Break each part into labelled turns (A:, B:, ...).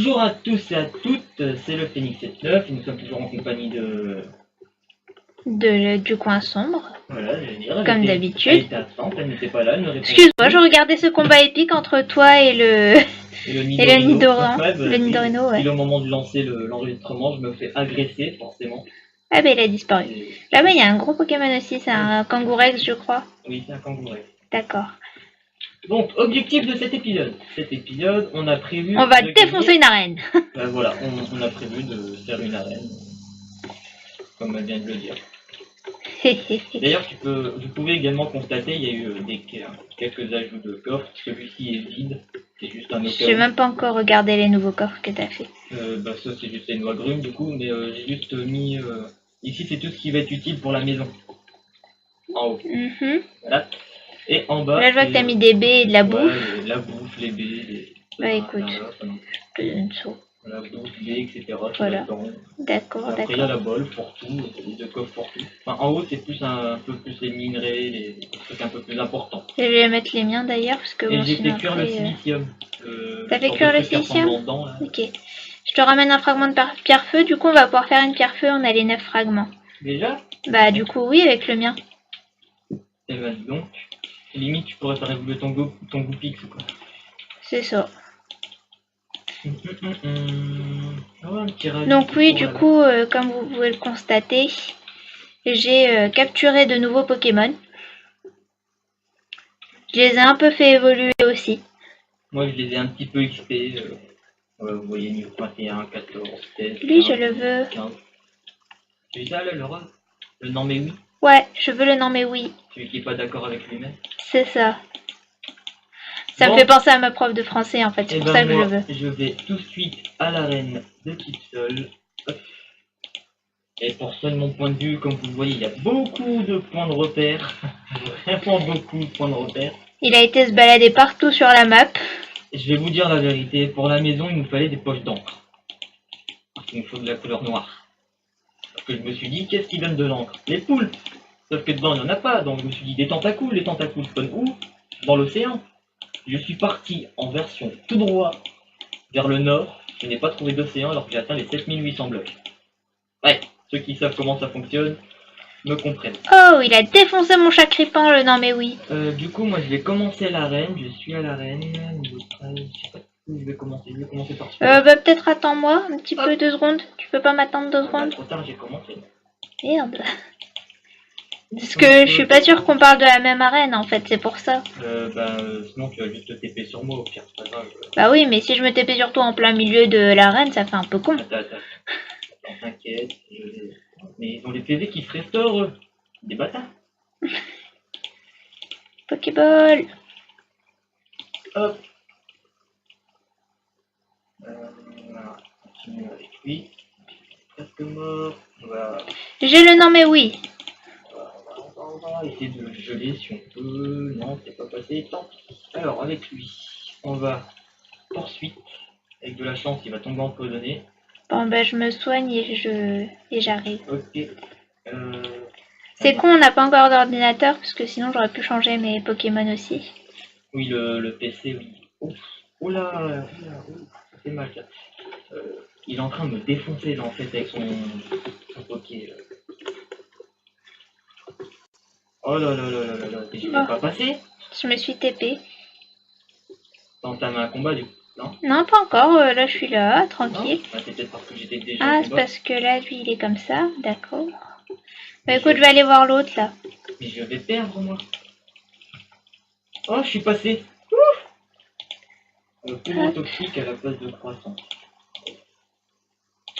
A: Bonjour à tous et à toutes, c'est le Phoenix 79 et nous sommes toujours en compagnie
B: du coin sombre.
A: Voilà, je veux dire.
B: Comme d'habitude.
A: Elle était absente, elle n'était pas là, elle ne répondait
B: Excuse-moi,
A: plus.
B: je regardais ce combat épique entre toi et le
A: Nidorino. Ouais,
B: le Nidorino, ouais.
A: Et au moment de lancer l'enregistrement, je me fais agresser, forcément.
B: Ah ben il a disparu.
A: Et...
B: Là-bas il y a un gros Pokémon aussi, c'est un Kangourex je crois.
A: Oui, c'est un Kangourex.
B: D'accord.
A: Donc, objectif de cet épisode. Cet épisode, on a prévu...
B: On va défoncer une arène.
A: Voilà, on a prévu de faire une arène, comme elle vient de le dire. D'ailleurs, vous pouvez également constater, il y a eu quelques ajouts de coffres. Celui-ci est vide, c'est juste un
B: J'ai même pas encore regardé les nouveaux coffres que t'as fait.
A: Ça c'est juste les noix grumes du coup, mais j'ai juste mis... Ici c'est tout ce qui va être utile pour la maison. En haut. Voilà. Et en bas...
B: Là je vois que t'as mis des baies et de la bouffe.
A: Ouais, la bouffe, les baies,
B: Ouais écoute. Une soupe.
A: La bouffe, baies, etc.
B: Voilà. D'accord,
A: après il y a la bol pour tout, les deux coffres pour tout. Enfin, en haut c'est plus un peu plus les minerais, les trucs un peu plus importants.
B: Je vais mettre les miens d'ailleurs parce que
A: et
B: bon,
A: j'ai fait
B: sinon
A: cuire
B: après,
A: le silicium.
B: T'as fait cuire le silicium?
A: Dedans,
B: ok. Je te ramène un fragment de pierre-feu, du coup on va pouvoir faire une pierre-feu, on a les 9 fragments.
A: Déjà?
B: Bah du coup oui avec le mien.
A: Et ben donc, limite tu pourrais faire évoluer ton Goupix ou quoi.
B: C'est ça.
A: Oh,
B: donc oui du coup comme vous pouvez le constater, j'ai capturé de nouveaux Pokémon. Je les ai un peu fait évoluer aussi.
A: Moi je les ai un petit peu XP. Vous voyez niveau 21, 14, 16.
B: Lui
A: 15,
B: je le veux.
A: 15. Tu veux ça là, Laura? Le non mais oui?
B: Ouais, je veux le non mais oui.
A: Celui qui est pas d'accord avec lui-même?
B: C'est ça. Ça me fait penser à ma prof de français en fait, c'est pour ça que je le veux.
A: Je vais tout de suite à l'arène de Tipsol. Et pour ça, de mon point de vue, comme vous le voyez, il y a beaucoup de points de repère. Vraiment beaucoup de points de repère.
B: Il a été se balader partout sur la map.
A: Et je vais vous dire la vérité, pour la maison, il nous fallait des poches d'encre. Parce qu'il nous faut de la couleur noire. Parce que je me suis dit, qu'est-ce qui donne de l'encre? Les poules. Sauf que dedans, il n'y en a pas. Donc je me suis dit, des tentacules. Les tentacules spawnent où? Dans l'océan. Je suis parti en version tout droit vers le nord. Je n'ai pas trouvé d'océan alors que j'ai atteint les 7800 blocs. Ouais, ceux qui savent comment ça fonctionne me comprennent.
B: Oh, il a défoncé mon chat crépant, le non mais oui.
A: Du coup, moi je vais commencer l'arène. Je suis à l'arène. Niveau 13, je sais pas où je vais commencer. Je vais commencer par celui-là.
B: Bah peut-être attends-moi un petit peu, 2 secondes. Tu peux pas m'attendre 2 secondes?
A: Trop tard, j'ai commencé.
B: Merde. Parce que je suis pas sûre qu'on parle de la même arène en fait, c'est pour ça.
A: Sinon tu vas juste te TP sur moi au pire, c'est pas grave.
B: Bah oui, mais si je me TP sur toi en plein milieu de l'arène, ça fait un peu con.
A: Attends, t'inquiète. Mais ils ont les PV qui se restaurent, des bâtards.
B: Pokéball.
A: Hop. Voilà. Continue avec lui. Presque mort. Voilà.
B: J'ai le non mais oui.
A: On va essayer de le geler si on peut. Non, c'est pas passé. Tant pis. Alors, avec lui, on va poursuite. Avec de la chance, il va tomber empoisonné.
B: Bon bah je me soigne et j'arrive.
A: Ok.
B: C'est con, on n'a pas encore d'ordinateur parce que sinon j'aurais pu changer mes Pokémon aussi.
A: Oui, le PC, oui. Ouf. Oh là, ça fait mal ça. Il est en train de me défoncer là en fait avec son Poké. Oh là là là là là là, je vais pas passer.
B: Je me suis TP.
A: T'entames un combat du coup, non?
B: Non, pas encore, là je suis là, tranquille.
A: Ah, c'est peut-être parce que j'étais déjà
B: Ah, c'est parce que là lui il est comme ça, d'accord. Bah écoute, je vais aller voir l'autre là.
A: Mais je vais perdre moi. Oh, je suis passé. Ouf. Poumon toxique à la place de croissance.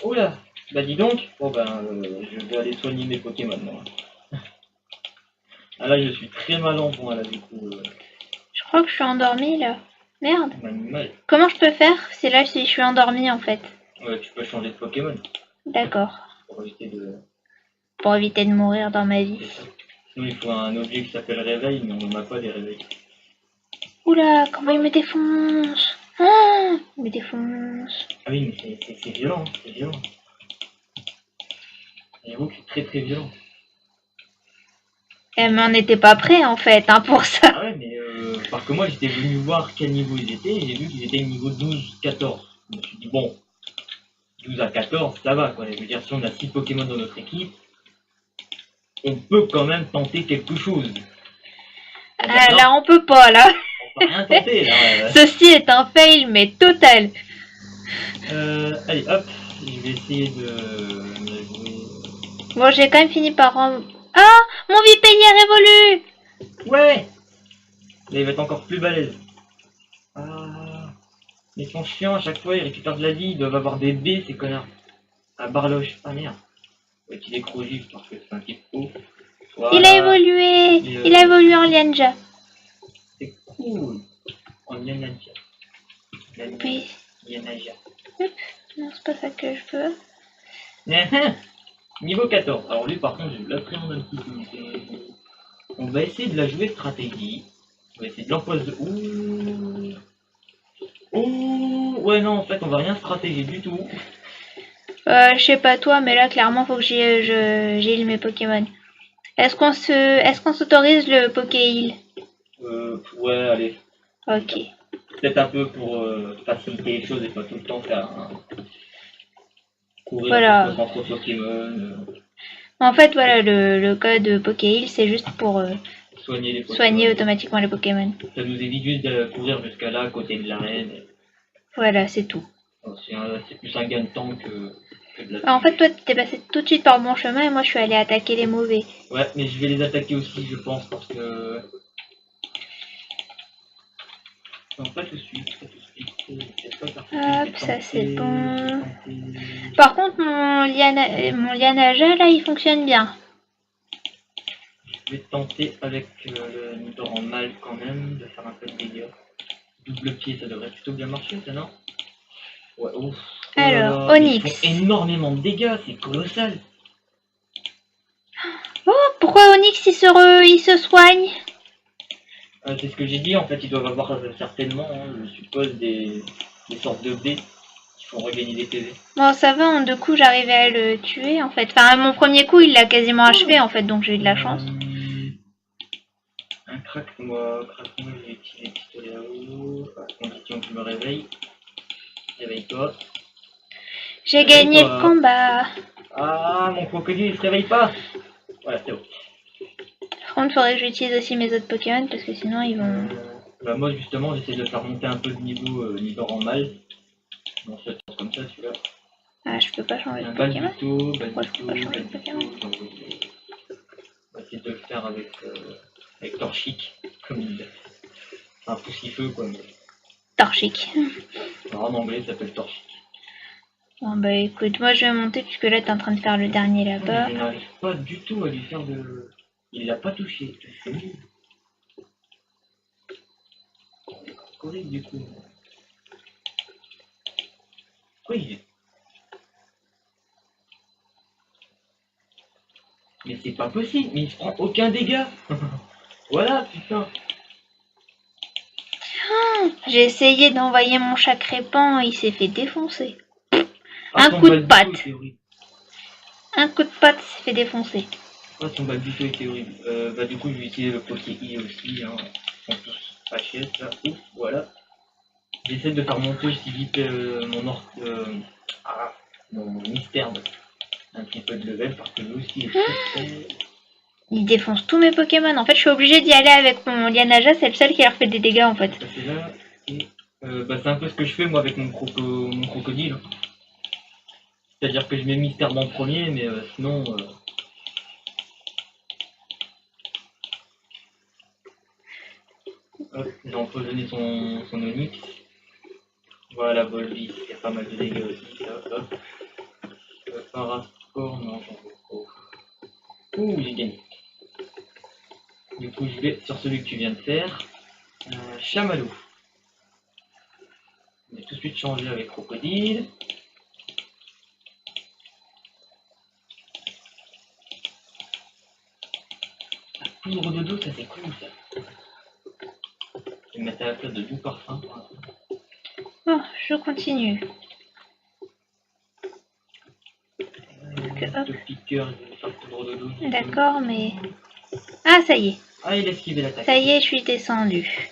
A: Oula, bah dis donc. Bon je vais aller soigner mes Pokémon moi. Ah là je suis très mal en point là du coup.
B: Je crois que je suis endormie là. Merde.
A: Animal.
B: Comment je peux faire? C'est là si je suis endormie en fait.
A: Ouais, tu peux changer de Pokémon.
B: D'accord.
A: Pour éviter de...
B: Pour éviter de mourir dans ma vie.
A: Sinon il faut un objet qui s'appelle réveil, mais on n'en a pas des réveils.
B: Oula, comment il me défonce? Ah, il me défonce.
A: Ah oui, mais c'est violent, c'est violent. J'avoue que c'est très très violent.
B: Eh, mais on n'était pas prêt en fait hein, pour ça.
A: Ah ouais, mais parce que moi j'étais venu voir quel niveau ils étaient et j'ai vu qu'ils étaient niveau 12-14. Je me suis dit, bon, 12 à 14, ça va, quoi. Je veux dire, si on a 6 Pokémon dans notre équipe, on peut quand même tenter quelque chose.
B: Ah, là, on peut pas, là.
A: On peut rien tenter, là.
B: Ceci est un fail, mais total.
A: Allez, hop, je vais essayer de jouer.
B: Bon, j'ai quand même fini par... Ah, mon Vipélier évolue.
A: Ouais! Là, il va être encore plus balèze. Ah, mais ils sont chiants à chaque fois, ils récupèrent de la vie, ils doivent avoir des baies, ces connards. Ah, Barloche, ah merde. Ouais, il est crogif parce que c'est un type haut. Voilà.
B: Il a évolué. Il a évolué en Lianja.
A: C'est cool. En Lianaja.
B: Oui.
A: Lianaja.
B: Non, c'est pas ça que je veux.
A: Niveau 14. Alors lui, par contre, je l'appréhende un petit peu. On va essayer de la jouer stratégie. On va essayer de l'empoisonner. Ouh. Ouh. Ouais, non, en fait, on va rien stratégier du tout.
B: Je sais pas toi, mais là, clairement, faut que j'heal mes Pokémon. Est-ce qu'on s'autorise le Poké Heal?
A: Ouais, allez.
B: Ok.
A: Peut-être un peu pour faciliter les choses et pas tout le temps faire courir
B: Voilà.
A: sans trop de Pokémon.
B: En fait, voilà, le code Poké Heal, c'est juste pour
A: Soigner les Pokémon.
B: soigner automatiquement les Pokémon.
A: Ça nous évite juste de courir jusqu'à là, à côté de l'arène.
B: Voilà, c'est tout.
A: C'est plus un gain de temps que de la...
B: En fait, toi, t'es passé tout de suite par le bon chemin et moi, je suis allée attaquer les mauvais.
A: Ouais, mais je vais les attaquer aussi, je pense, parce que... Non, pas tout de suite, pas tout de suite.
B: Hop, ça c'est bon. Par contre, mon Lianaja, là, il fonctionne bien.
A: Je vais tenter avec le Nidoran mal quand même, de faire un peu de dégâts. Double pied, ça devrait plutôt bien marcher, ça, non? Ouais, ouf. Oh
B: Alors,
A: là là,
B: Onix.
A: ils font énormément de dégâts, c'est colossal.
B: Oh, pourquoi Onix, il se soigne?
A: C'est ce que j'ai dit, en fait, ils doivent avoir certainement, hein, je suppose, des sortes de baies qui font regagner des PV.
B: Bon, ça va, en 2 coups, j'arrivais à le tuer, en fait. Enfin, mon premier coup, il l'a quasiment achevé, en fait, donc j'ai eu de la chance.
A: Un crack, moi, je vais utiliser pistolet à eau, à condition que je me réveille. Réveille-toi.
B: J'ai gagné le combat.
A: Ah, mon crocodile, il se réveille pas. Voilà, c'est bon.
B: Par contre, faudrait que j'utilise aussi mes autres Pokémon, parce que sinon, ils vont...
A: Bah moi, justement, j'essaie de faire monter un peu de niveau Nidoran mal. Bon, ça se passe comme ça, celui-là.
B: Ah, je peux pas changer de
A: Un
B: Pokémon.
A: Balduto,
B: Pourquoi je peux pas changer de Pokémon?
A: On va essayer de le faire avec Torchic, comme il dit. C'est un poussifeu, quoi. Mais...
B: Torchic.
A: Alors, en anglais, ça s'appelle Torchic.
B: Bon, bah écoute, moi je vais monter, puisque là, t'es en train de faire le dernier là-bas.
A: Je n'arrive pas du tout à lui faire de... Il l'a pas touché, c'est nul. C'est correct, du coup. Pourquoi il est... Mais c'est pas possible, mais il se prend aucun dégât. Voilà, putain.
B: J'ai essayé d'envoyer mon chat crépant, il s'est fait défoncer.
A: Ah,
B: Un
A: son
B: coup de
A: Balduto
B: patte.
A: était horrible.
B: Un coup de patte, il s'est fait défoncer.
A: Ah, son Balduto était horrible. Bah du coup, je vais utiliser le Poké I aussi. Hein. Ils sont tous HS là. Ouf, voilà. J'essaie de faire monter aussi vite mon mystère un petit peu de level parce que lui aussi il est très...
B: Il défonce tous mes Pokémon. En fait, je suis obligée d'y aller avec mon Lianaja, c'est le seul qui leur fait des dégâts en fait.
A: C'est là, et bah, c'est un peu ce que je fais moi avec mon crocodile. Hein. C'est-à-dire que je mets mystère en premier, mais sinon... Hop, j'ai empoisonné son Onix. Voilà, Volvis, il y a pas mal de dégâts aussi, ça, hop. Parasport, non, j'en veux pas. Ouh, j'ai gagné. Du coup, je vais sur celui que tu viens de faire. Chamallow. On va tout de suite changer avec Crocodile. La poudre de dos, ça c'est cool ça. Je vais mettre à la place de doux parfum.
B: Bon, je continue.
A: Le piqueur, je vais faire poudre de dos.
B: D'accord, mais... Ah, ça y est.
A: Ah, il a esquivé l'attaque.
B: Ça y est, je suis descendue.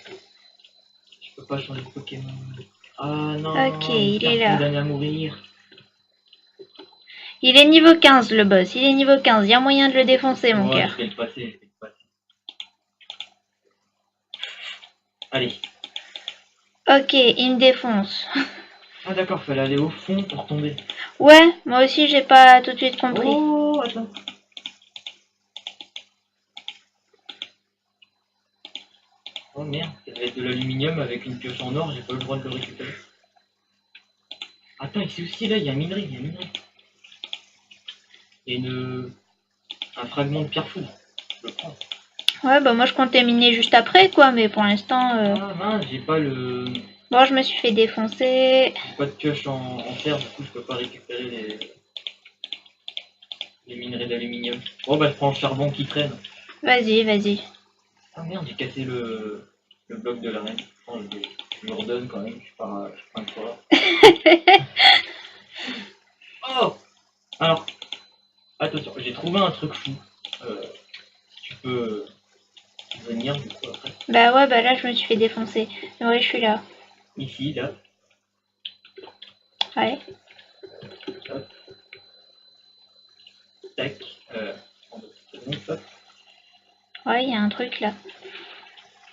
A: Je peux pas changer de Pokémon. Ah non,
B: Ok, il est là.
A: condamné à mourir.
B: Il est niveau 15 le boss, il est niveau 15, il y a moyen de le défoncer mon
A: Ouais,
B: cœur.
A: je vais le passer, je vais le passer. Allez.
B: Ok, il me défonce.
A: Ah d'accord, fallait aller au fond pour tomber.
B: Ouais, moi aussi j'ai pas tout de suite compris.
A: Oh, attends. Oh merde, ça devait être de l'aluminium avec une pioche en or, j'ai pas eu le droit de le récupérer. Attends, ici aussi, là, il y a une minerie, il y a une minerie. Il y a un fragment de pierre foudre. Je le prends.
B: Ouais, bah moi je comptais miner juste après quoi, mais pour l'instant...
A: Ah mince,
B: Bon, je me suis fait défoncer.
A: j'ai pas de pioche en fer, du coup je peux pas récupérer les minerais d'aluminium. Bon bah je prends le charbon qui traîne.
B: Vas-y, vas-y.
A: Ah merde, j'ai cassé le bloc de l'arène. Oh, je me redonne quand même, je prends un coureur. Oh. Alors, attention, j'ai trouvé un truc fou. Si tu peux venir du coup après.
B: Bah ouais, bah là je me suis fait défoncer. Mais ouais, je suis là.
A: Ici, là.
B: Ouais.
A: Hop. Tac. En 2 secondes, hop.
B: Ouais, il y a un truc là.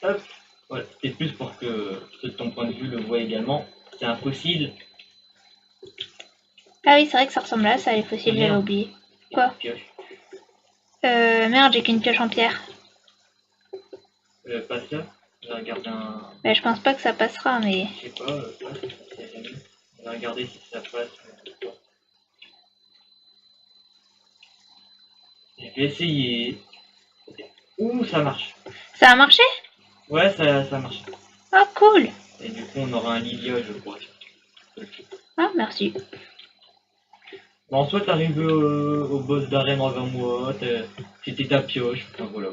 A: Hop. Voilà, c'était plus pour que ceux de ton point de vue le voient également. C'est un fossile.
B: Ah oui, c'est vrai que ça ressemble à ça, les fossiles, j'avais
A: Merde.
B: oublié. Quoi?
A: Pioche.
B: Merde, j'ai qu'une pioche en pierre.
A: Pas ça. On va regarder un.
B: Bah je pense pas que ça passera, mais...
A: Je sais pas, ouais, c'est jamais. On va regarder si ça passe. Je vais essayer. Ouh, ça marche.
B: Ça a marché?
A: Ouais, ça marche.
B: Ah, cool!
A: Et du coup, on aura un Lilia, je crois.
B: Ah, merci.
A: Bon, soit t'arrives au boss d'arène avant moi, c'était ta pioche, enfin voilà.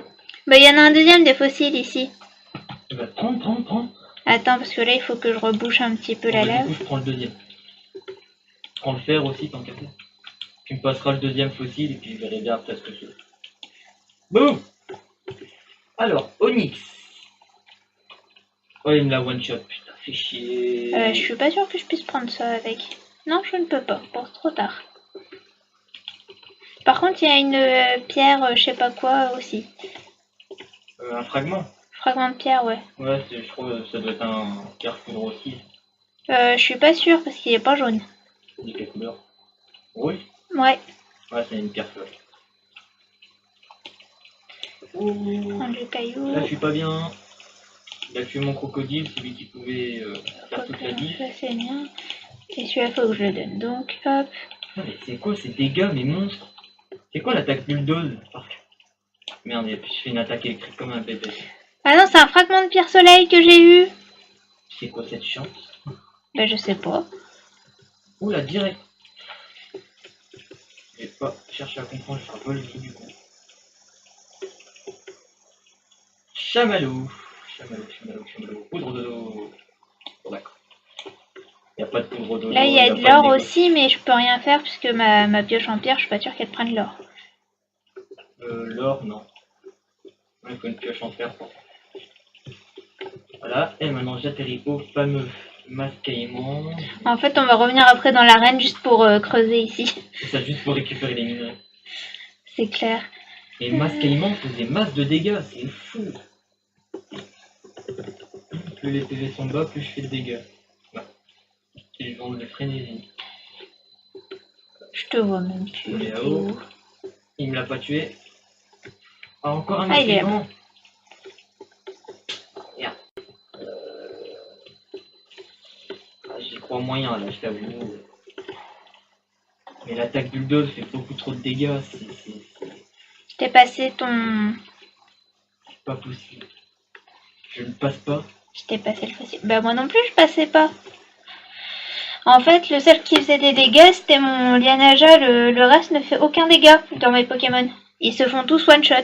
B: Bah il y en a un deuxième des fossiles ici.
A: Bah, prends.
B: Attends, parce que là il faut que je rebouche un petit peu
A: Bon,
B: la
A: bah, du coup,
B: lave.
A: je prends le deuxième. Je prends le fer aussi, tant qu'à faire. Tu me passeras le deuxième fossile et puis je verrai bien après ce que c'est. Boum. Alors, Onyx. Oh, il me la one shot, putain, fait chier.
B: Je suis pas sûre que je puisse prendre ça avec. Non, je ne peux pas. Bon, c'est trop tard. Par contre, il y a une pierre, je sais pas quoi aussi.
A: Un fragment.
B: Fragment de pierre, ouais.
A: Ouais, je crois que ça doit être un pierre foudre aussi.
B: Je suis pas sûre parce qu'il est pas jaune.
A: Il est quelle couleur? Rouge.
B: Ouais.
A: Ouais, c'est une pierre feuille.
B: Prendre le caillou.
A: Là, je suis pas bien. Il a tué mon crocodile, celui qui pouvait faire toute la vie.
B: Ça c'est bien. Et celui-là, faut que je le donne. Donc, hop.
A: Putain, mais c'est quoi ces dégâts, mes monstres? C'est quoi l'attaque bulldoze? Merde, et puis je fais une attaque électrique comme un bébé.
B: Ah non, c'est un fragment de pierre soleil que j'ai eu.
A: C'est quoi cette chance?
B: Bah, je sais pas.
A: Oula, direct. Je vais pas chercher à comprendre, je vole vite du coup. Chamallow. Poudre de dos. Bon, d'accord. Il n'y a pas de poudre de dos.
B: Là, il y a de l'or aussi, mais je peux rien faire puisque ma pioche en pierre, je suis pas sûre qu'elle prenne l'or.
A: L'or, non. Il faut une pioche en fer. Voilà, et maintenant j'atterris au fameux mascaillement.
B: En fait, on va revenir après dans l'arène juste pour creuser ici.
A: C'est ça, juste pour récupérer les minerais.
B: C'est clair.
A: Et mascaillement faisait masse de dégâts, c'est fou. Plus les PV sont bas, plus je fais de dégâts. Bah. Ils vont de frénésie.
B: Je te vois même plus.
A: Il est là-haut. Il me l'a pas tué. Ah, encore un
B: Ah, il est là.
A: mascaillement. Merde. J'y crois moyen là, je t'avoue. Mais l'attaque bulldoze fait beaucoup trop de dégâts,
B: Je t'ai passé ton...
A: c'est pas possible. Je ne passe pas.
B: Je t'ai passé le fossile. Bah moi non plus, je passais pas. En fait, le seul qui faisait des dégâts, c'était mon Lianaja. Le reste ne fait aucun dégât dans mes Pokémon. Ils se font tous one shot.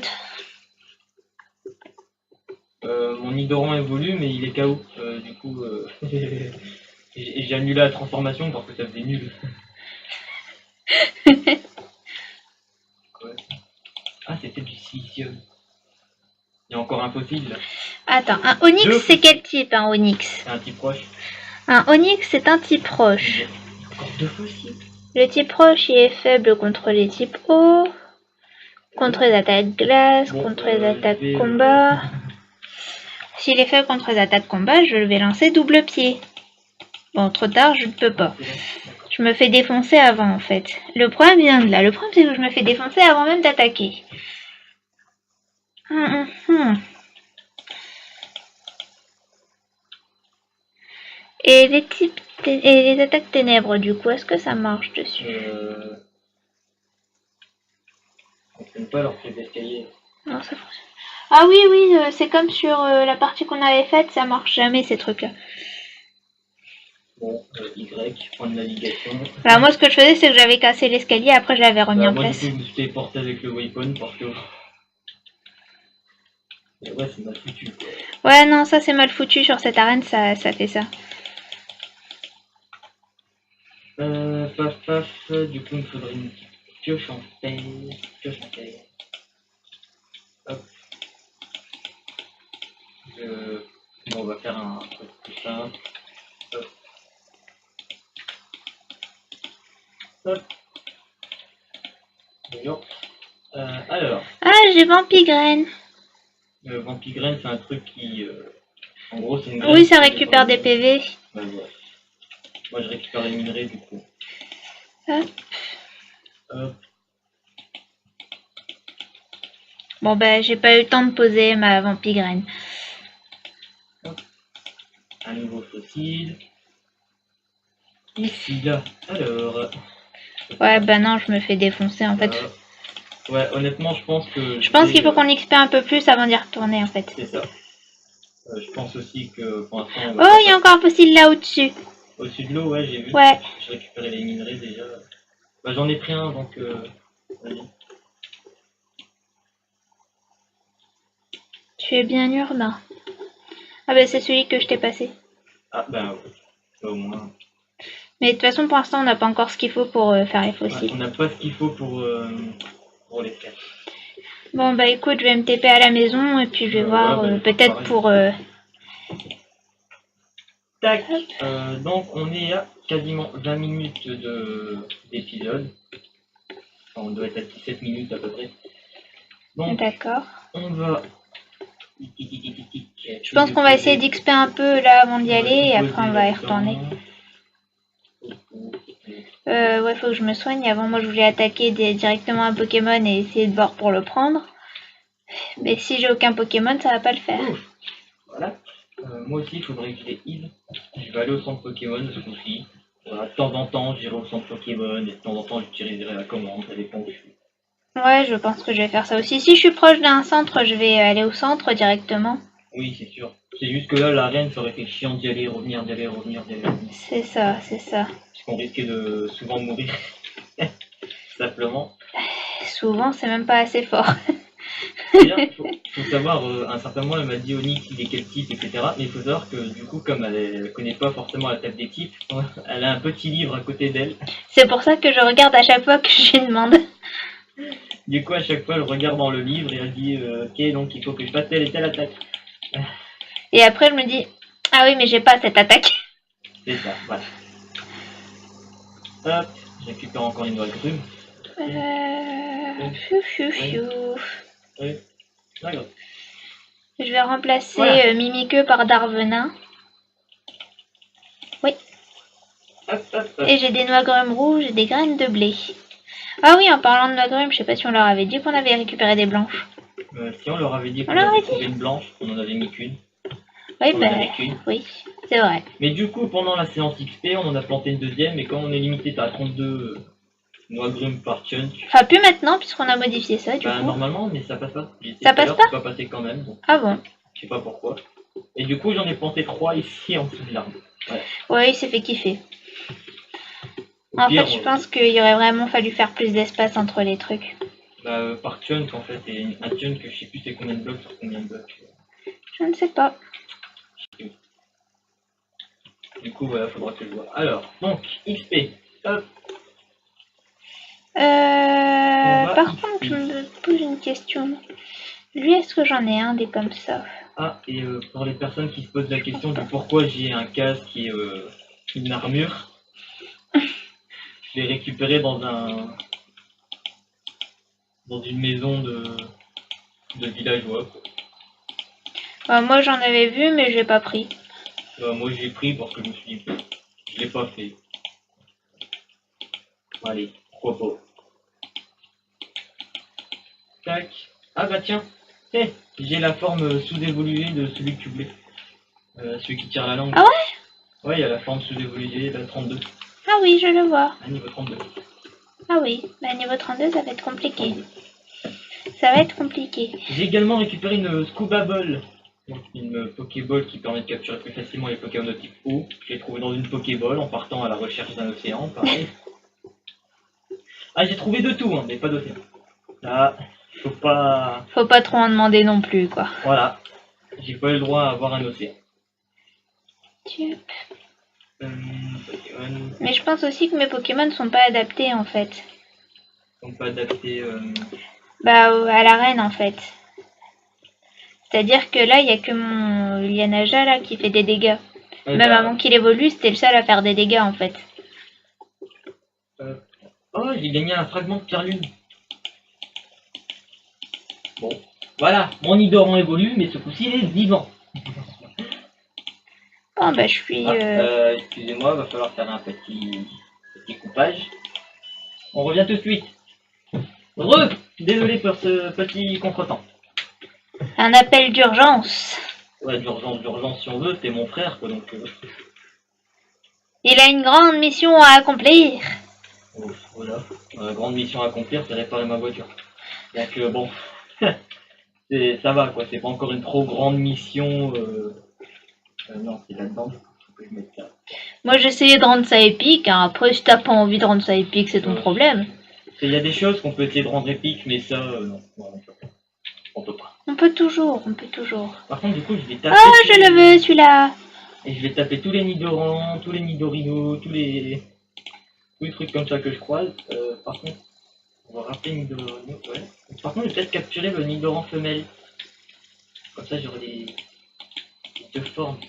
A: Mon Nidoran évolue, mais il est KO. Du coup, j'ai annulé la transformation parce que ça faisait nul. Ah, c'était du silicium. Il y a encore un fossile là.
B: Attends, un Onyx, c'est quel type, un Onyx?
A: C'est un type proche.
B: Un onyx, c'est un type roche.
A: Encore 2 fois si.
B: Le type roche il est faible contre les types eau, contre les attaques glace,
A: Bon,
B: contre les attaques
A: je vais,
B: combat. S'il est faible contre les attaques combat, je vais lancer double pied. Bon, trop tard, je ne peux pas. Je me fais défoncer avant, en fait. Le problème vient de là. Le problème, c'est que je me fais défoncer avant même d'attaquer. Et les types et les attaques ténèbres, du coup, est-ce que ça marche dessus?
A: On fonctionne pas alors que l'escalier.
B: Non, ça fonctionne. Ah oui, oui, c'est comme sur la partie qu'on avait faite, ça marche jamais ces trucs-là.
A: Bon, Y, point de navigation.
B: Alors moi, ce que je faisais, c'est que j'avais cassé l'escalier, après je l'avais remis en
A: Moi, du
B: place.
A: coup, je me suis téléporté avec le waypoint parce que. Et ouais, c'est mal foutu.
B: Ouais, non, ça c'est mal foutu sur cette arène, ça fait ça.
A: Paf, paf, du coup, il me faudrait une petite pioche en terre. Pioche en terre. Hop. Bon, on va faire un truc plus simple. Hop. Hop. Bonjour. Alors.
B: Ah, j'ai vampigraine.
A: Vampigraine, c'est un truc qui. En gros, c'est une graine.
B: Oui, ça récupère des PV.
A: Ouais, ouais. Moi, je récupère les minerais du coup.
B: Hop.
A: Hop.
B: Bon, bah, j'ai pas eu le temps de poser ma vampigraine.
A: Un nouveau fossile. Ici, là. Alors.
B: Ouais, bah non, je me fais défoncer en fait.
A: Ouais, honnêtement, je pense que.
B: Je pense qu'il faut qu'on XP un peu plus avant d'y retourner en fait.
A: C'est ça. Je pense aussi que pour l'instant.
B: Oh, il y a encore un fossile là au-dessus.
A: Au-dessus de l'eau, ouais, j'ai vu.
B: Ouais.
A: J'ai récupéré les minerais déjà. Bah, j'en ai pris un donc. Vas-y.
B: Tu es bien urbain. Ah bah c'est celui que je t'ai passé.
A: Ah, bah, ouais. Bah, au moins.
B: Mais de toute façon, pour l'instant, on n'a pas encore ce qu'il faut pour faire les fossiles.
A: Ouais, on n'a pas ce qu'il faut pour les faire.
B: Bon, bah écoute, je vais me TP à la maison et puis je vais voir
A: ouais, bah,
B: peut-être pour...
A: Tac. Donc, on est à quasiment 20 minutes d'épisode. Enfin, on doit être à 17 minutes à peu près. Donc,
B: d'accord.
A: on va...
B: Je pense qu'on va essayer d'XP un peu là avant d'y aller et après on va y retourner. Ouais, faut que je me soigne. Avant, moi, je voulais attaquer directement un Pokémon et essayer de voir pour le prendre. Mais si j'ai aucun Pokémon, ça va pas le faire.
A: Voilà. Moi aussi, il faudrait que je les heal. Je vais aller au centre Pokémon ce coup-ci. De temps en temps, j'irai au centre Pokémon et de temps en temps, j'utiliserai la commande. Ça dépend où je suis.
B: Ouais, je pense que je vais faire ça aussi. Si je suis proche d'un centre, je vais aller au centre directement.
A: Oui, c'est sûr. C'est juste que là, l'arène, ça aurait été chiant d'y aller, revenir, d'y aller, revenir, d'y aller.
B: C'est ça, c'est ça.
A: Parce qu'on risquait de souvent mourir. Simplement.
B: Souvent, c'est même pas assez fort.
A: Déjà, faut savoir, à un certain moment, elle m'a dit Onyx, il est quel type, etc. Mais il faut savoir que du coup, comme elle connaît pas forcément la table des types, elle a un petit livre à côté d'elle.
B: C'est pour ça que je regarde à chaque fois que je lui demande.
A: Du coup, à chaque fois, elle regarde dans le livre et elle dit ok, donc il faut que je fasse telle et telle attaque.
B: Et après, je me dis ah oui, mais j'ai pas cette attaque.
A: C'est ça, voilà. Hop, je récupère encore une noix de grume.
B: Oui.
A: D'accord.
B: Je vais remplacer Mimiqueux par Darvenin. Oui.
A: Hop, hop, hop.
B: Et j'ai des noix grumes rouges et des graines de blé. Ah oui, en parlant de noix grumes, je sais pas si on leur avait dit qu'on avait récupéré des blanches.
A: Si on leur avait dit qu'on
B: leur
A: avait
B: avait
A: trouvé une blanche, on en avait mis qu'une.
B: Oui, oui, c'est vrai.
A: Mais du coup, pendant la séance XP, on en a planté une deuxième, et comme on est limité à 32 noix grumes par chunk.
B: Enfin, plus maintenant, puisqu'on a modifié ça, du coup.
A: Normalement, mais ça passe pas.
B: Ça passe pas?
A: Ça pas passer quand même. Donc,
B: ah bon?
A: Je sais pas pourquoi. Et du coup, j'en ai planté 3 ici en dessous de l'arbre. Ouais.
B: Ouais, il s'est fait kiffer. En fait, je pense qu'il aurait vraiment fallu faire plus d'espace entre les trucs.
A: Par chunk, en fait, et un chunk, je sais plus c'est combien de blocs sur combien de blocs.
B: Je ne sais pas.
A: Du coup, voilà, faudra que je vois. Alors, donc, XP. Hop.
B: Par contre, je me pose une question. Lui, est-ce que j'en ai un des comme ça?
A: Ah, et pour les personnes qui se posent la question de pourquoi j'ai un casque et une armure, je l'ai récupéré dans une maison de villageois, quoi.
B: Moi j'en avais vu mais j'ai pas pris.
A: Moi j'ai pris parce que je me suis dit, je l'ai pas fait. Allez, pourquoi pas. Tac. Ah bah tiens, j'ai la forme sous-évoluée de celui que tu voulais. Celui qui tire la langue.
B: Ah ouais?
A: Ouais, il y a la forme sous-évoluée, la 32.
B: Ah oui, je le vois.
A: À niveau 32.
B: Ah oui, bah niveau 32 ça va être compliqué. Ça va être compliqué.
A: J'ai également récupéré une Scuba Ball. Donc une Pokéball qui permet de capturer plus facilement les Pokémon de type eau. Je l'ai trouvé dans une Pokéball en partant à la recherche d'un océan, pareil. Ah, j'ai trouvé de tout, hein, mais pas d'océan. Là, faut pas...
B: Faut pas trop en demander non plus, quoi.
A: Voilà. J'ai pas eu le droit à avoir un océan.
B: Tiens.
A: Pokémon
B: Mais je pense aussi que mes Pokémon sont pas adaptés en fait.
A: sont pas adaptés...
B: Bah à l'arène en fait. C'est-à-dire que là, il y a que mon Lianaja là qui fait des dégâts.
A: Ouais,
B: Même
A: bah,
B: avant qu'il évolue, c'était le seul à faire des dégâts en fait.
A: Oh, j'ai gagné un fragment de Pierre-Lune. Bon, voilà, mon Nidoran évolue, mais ce coup-ci, il est vivant.
B: Bon bah je suis...
A: Excusez-moi, va falloir faire un petit coupage. On revient tout de suite. Désolé pour ce petit contretemps.
B: Un appel d'urgence.
A: Ouais, d'urgence si on veut, t'es mon frère, quoi, donc...
B: Il a une grande mission à accomplir.
A: Voilà, grande mission à accomplir, c'est réparer ma voiture. Donc bon, ça va, quoi, c'est pas encore une trop grande mission... non, c'est là-dedans, faut que je mette ça.
B: Moi j'essayais de rendre ça épique, hein. Après si t'as pas envie de rendre ça épique, c'est ton problème.
A: Il y a des choses qu'on peut essayer de rendre épiques, mais ça, non, on peut pas.
B: On peut toujours, on peut toujours.
A: Par contre, du coup, je vais taper...
B: Ah, je le veux celui-là.
A: Et je vais taper tous les Nidoran, tous les Nidorino, tous les trucs comme ça que je croise. Par contre, on va rappeler Nidorino, ouais. Par contre, je vais peut-être capturer le Nidoran femelle. Comme ça, j'aurai les deux formes.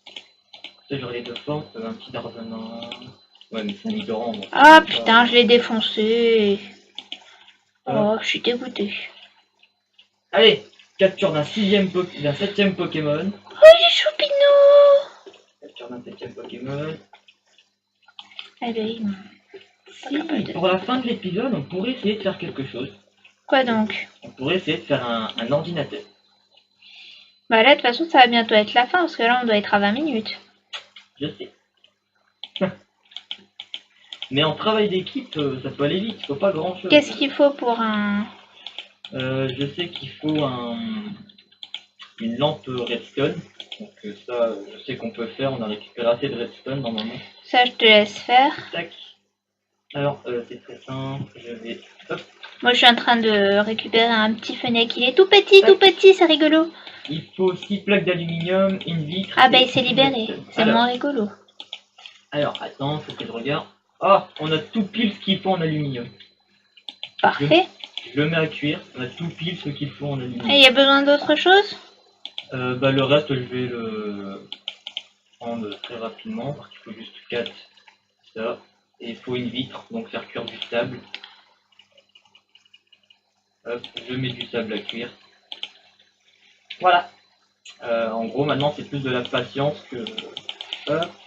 A: Comme ça, j'aurai les deux formes. Un petit Darvenin. Ouais, mais c'est un Nidoran. Donc
B: Ah putain, je l'ai défoncé. Oh, je suis dégoûté.
A: Allez, capture d'un septième Pokémon.
B: Oh, j'ai Choupinou.
A: Capture d'un septième Pokémon.
B: Allez.
A: Et pour la fin de l'épisode, on pourrait essayer de faire quelque chose.
B: Quoi donc?
A: On pourrait essayer de faire un ordinateur.
B: Bah là, de toute façon, ça va bientôt être la fin, parce que là, on doit être à 20 minutes.
A: Je sais. Mais en travail d'équipe, ça peut aller vite, il faut pas grand chose.
B: Qu'est-ce qu'il faut pour un...
A: Je sais qu'il faut une lampe redstone. Donc ça, je sais qu'on peut faire, on a récupéré assez de redstone normalement.
B: Ça, je te laisse faire.
A: Tac. Alors, c'est très simple, je vais... Hop.
B: Moi, je suis en train de récupérer un petit fenêtre. Il est tout petit, c'est rigolo.
A: Il faut 6 plaques d'aluminium, une vitre...
B: Ah bah, il s'est libéré. C'est moins rigolo.
A: Alors, attends, faut que je regarde. Ah, on a tout pile ce qu'il faut en aluminium.
B: Parfait.
A: Je le mets à cuire, on a tout pile ce qu'il faut en aluminium.
B: Et il y a besoin d'autre chose?
A: Bah le reste, je vais le prendre très rapidement, parce qu'il faut juste 4, ça. Et il faut une vitre, donc faire cuire du sable. Hop, je mets du sable à cuire. Voilà. En gros, maintenant, c'est plus de la patience que...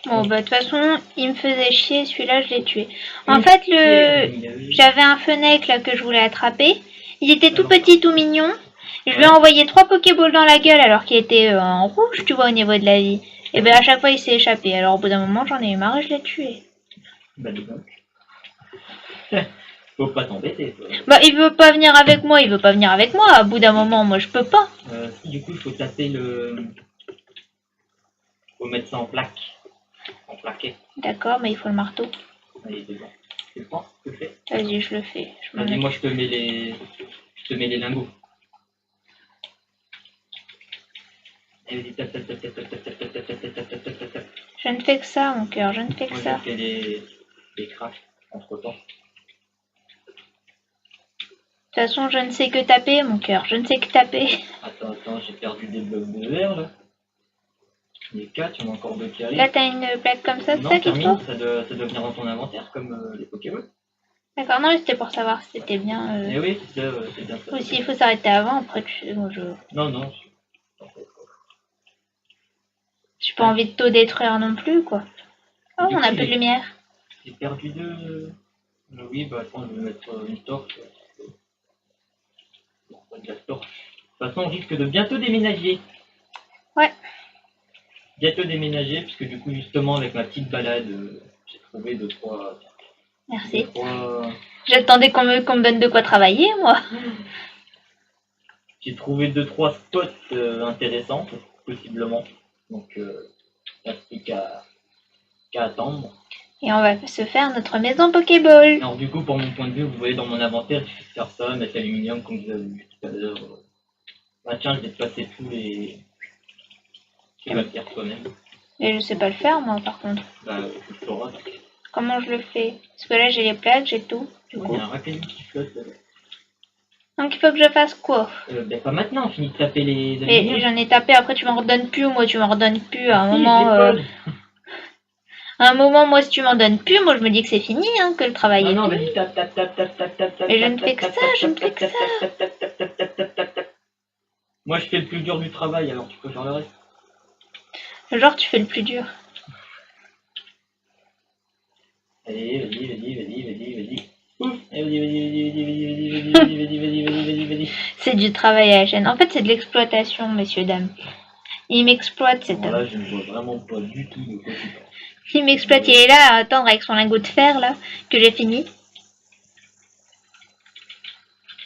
B: Bon, bah, de toute façon, il me faisait chier, celui-là, je l'ai tué. En fait, j'avais un fenêtre, là, que je voulais attraper. Il était tout petit, tout mignon. Je lui ai envoyé 3 Pokéballs dans la gueule, alors qu'il était en rouge, tu vois, au niveau de la vie. Et ben, à chaque fois, il s'est échappé. Alors, au bout d'un moment, j'en ai eu marre et je l'ai tué.
A: Bah, dis donc. Faut pas t'embêter, toi.
B: Bah, il veut pas venir avec moi, il veut pas venir avec moi. Au bout d'un moment, moi, je peux pas.
A: Si, du coup, il faut taper le... Faut mettre ça en plaque. En plaquet.
B: D'accord, mais il faut le marteau.
A: Allez, dedans. Tu le prends? Tu le fais?
B: Vas-y, je le fais.
A: Vas-y, moi, je te mets les lingots. Allez, tape, tape, tape, tape, tape, tape, tape, tape, tape, tape, tape, tape, tape.
B: Je ne fais que ça, mon cœur, je ne fais que ça.
A: Moi, j'ai fait les crashs entre-temps.
B: De toute façon, je ne sais que taper, mon cœur. Je ne sais que taper.
A: Attends, j'ai perdu des blocs de verre là. Les 4, il y en a encore 2 qui arrivent.
B: Là, t'as une plaque comme ça, c'est
A: Non,
B: ça qu'il te
A: termine,
B: faut?
A: ça doit venir dans ton inventaire comme les Pokémon.
B: D'accord, non, mais c'était pour savoir si c'était bien.
A: Eh oui, c'est bien ça.
B: Ou s'il faut s'arrêter avant, après, bon,
A: Non, non.
B: j'ai pas envie de tout détruire non plus, quoi. Oh,
A: Du
B: on a
A: coup,
B: peu de lumière.
A: J'ai perdu 2. Oui, bah attends, je vais mettre une torche. Bon, pas de la torche. De toute façon, on risque de bientôt déménager.
B: Ouais.
A: Bientôt déménager, puisque du coup, justement, avec ma petite balade, j'ai trouvé 2-3.
B: Merci.
A: 2-3.
B: J'attendais qu'on me donne de quoi travailler, moi.
A: J'ai trouvé 2-3 spots intéressants, possiblement. Donc, il n'y a plus qu'à attendre.
B: Et on va se faire notre maison Pokéball.
A: Alors, du coup, pour mon point de vue, vous voyez dans mon inventaire, je vais faire ça, mettre l'aluminium, comme vous avez vu tout à l'heure. Bah, tiens, je vais te passer tous les. Tu vas le faire toi-même.
B: Mais je sais pas le faire, moi, par contre.
A: Bah, tu sauras.
B: Comment je le fais? Parce que là, j'ai les plaques, j'ai tout. Du
A: Il
B: coup.
A: y a un racaillou qui flotte.
B: Donc, il faut que je fasse quoi?
A: Ben, pas maintenant, finis de taper les
B: Mais
A: aluminium.
B: j'en ai tapé, après, tu m'en redonnes plus, moi, tu m'en redonnes plus. À un
A: Si,
B: moment,
A: je les pose.
B: à un moment, moi, si tu m'en donnes plus, moi, je me dis que c'est fini, hein, que le travail est
A: Non,
B: fini.
A: vas-y, tape.
B: Mais je ne fais que ça, je ne fais que ça.
A: ça. Moi, je fais le plus dur du travail, alors tu peux faire le reste.
B: Genre, tu fais le plus dur.
A: Allez, vas-y. Ouf, vas-y.
B: C'est du travail à la chaîne. En fait, c'est de l'exploitation, messieurs, dames. Il m'exploite, cet
A: Bon, là,
B: homme.
A: je ne vois vraiment pas du tout de quoi tu parles.
B: Il m'exploite, il est là à attendre avec son lingot de fer, là, que j'ai fini.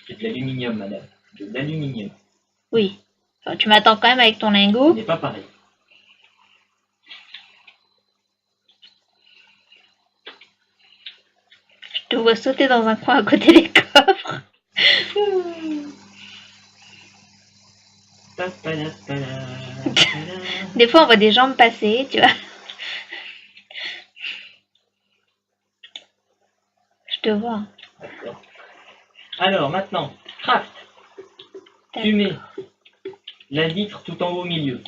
A: C'est de l'aluminium, madame. De l'aluminium.
B: Oui. Enfin, tu m'attends quand même avec ton
A: Ce
B: lingot.
A: n'est pas pareil.
B: Je te vois sauter dans un coin à côté des coffres. Des fois, on voit des jambes passer, tu vois. Je te vois.
A: D'accord. Alors, maintenant, craft. Tu mets la vitre tout en haut au milieu.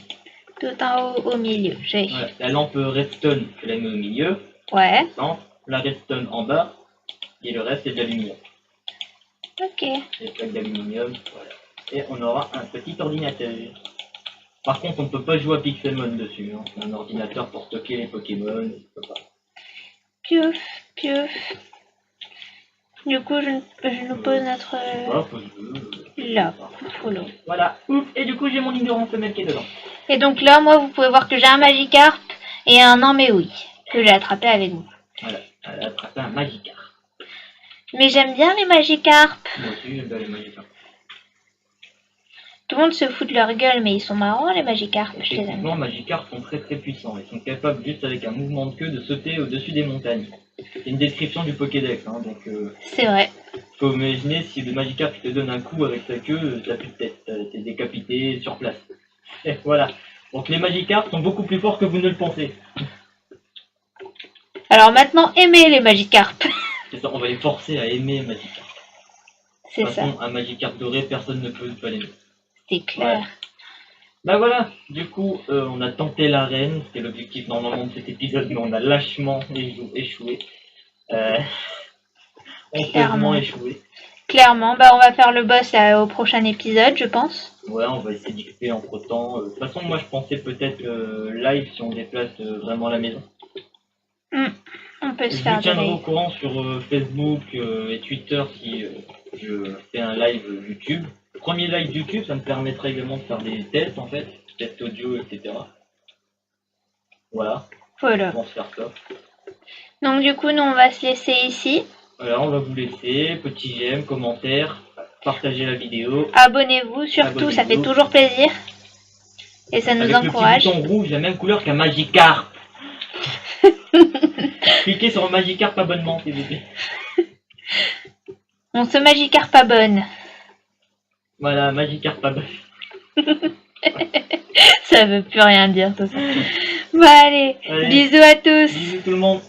B: Tout en haut, au milieu. J'ai.
A: Voilà. La lampe redstone, tu la mets au milieu.
B: Ouais.
A: Non, la redstone en bas. Et le reste, c'est de l'aluminium.
B: Ok.
A: Des plaques d'aluminium. Voilà. Et on aura un petit ordinateur. Par contre, on ne peut pas jouer à Pixelmon dessus. Hein. C'est un ordinateur pour stocker les Pokémon. On peut pas.
B: Piouf, piouf. Du coup, je nous pose notre... là, follow.
A: Voilà. Ouf. Et du coup, j'ai mon ignorance femelle qui est dedans.
B: Et donc là, moi, vous pouvez voir que j'ai un Magikarp et un Améouille que j'ai attrapé avec vous.
A: Voilà. Elle a attrapé un Magikarp.
B: Mais j'aime bien les Magikarp.
A: Moi aussi, j'aime bien les Magikarp.
B: Tout le monde se fout de leur gueule, mais ils sont marrants, les Magikarp. Je les aime.
A: Effectivement, Magikarp sont très puissants. Ils sont capables, juste avec un mouvement de queue, de sauter au-dessus des montagnes. C'est une description du Pokédex, hein, donc
B: C'est vrai.
A: faut imaginer si le Magikarp te donne un coup avec sa queue, t'as plus de tête, t'es décapité sur place. Et voilà. Donc les Magikarp sont beaucoup plus forts que vous ne le pensez.
B: Alors maintenant, aimez les Magikarp.
A: C'est ça, on va les forcer à aimer Magikarp.
B: C'est
A: De toute
B: ça.
A: façon, un Magikarp doré, personne ne peut pas l'aimer.
B: C'est clair.
A: Ouais. Bah voilà, du coup, on a tenté l'arène, c'était l'objectif normalement de cet épisode, mais on a lâchement échoué. Honteusement échoué.
B: Clairement, bah on va faire le boss au prochain épisode, je pense.
A: Ouais, on va essayer d'XP entre temps. De toute façon, moi je pensais peut-être live si on déplace vraiment la maison.
B: On peut se
A: Je
B: faire
A: vous
B: des
A: tiendrai au
B: lives.
A: courant sur Facebook et Twitter si je fais un live YouTube. Premier live YouTube, ça me permettrait également de faire des tests en fait, tests audio, etc. Voilà,
B: Voilà.
A: on va se faire ça.
B: Donc du coup, nous on va se laisser ici.
A: Voilà, on va vous laisser. Petit j'aime, commentaire, partagez la vidéo.
B: Abonnez-vous, surtout, ça fait
A: Abonnez-vous.
B: toujours plaisir. Et ça nous
A: Avec
B: encourage.
A: le petit bouton rouge, la même couleur qu'un Magikarp. Cliquez sur Magikarp abonnement s'il vous plaît.
B: On se Magikarp abonne.
A: Voilà, Magikarp abonnement.
B: Ça veut plus rien dire tout ça. Bon allez,
A: Allez.
B: bisous à tous.
A: Bisous tout le monde.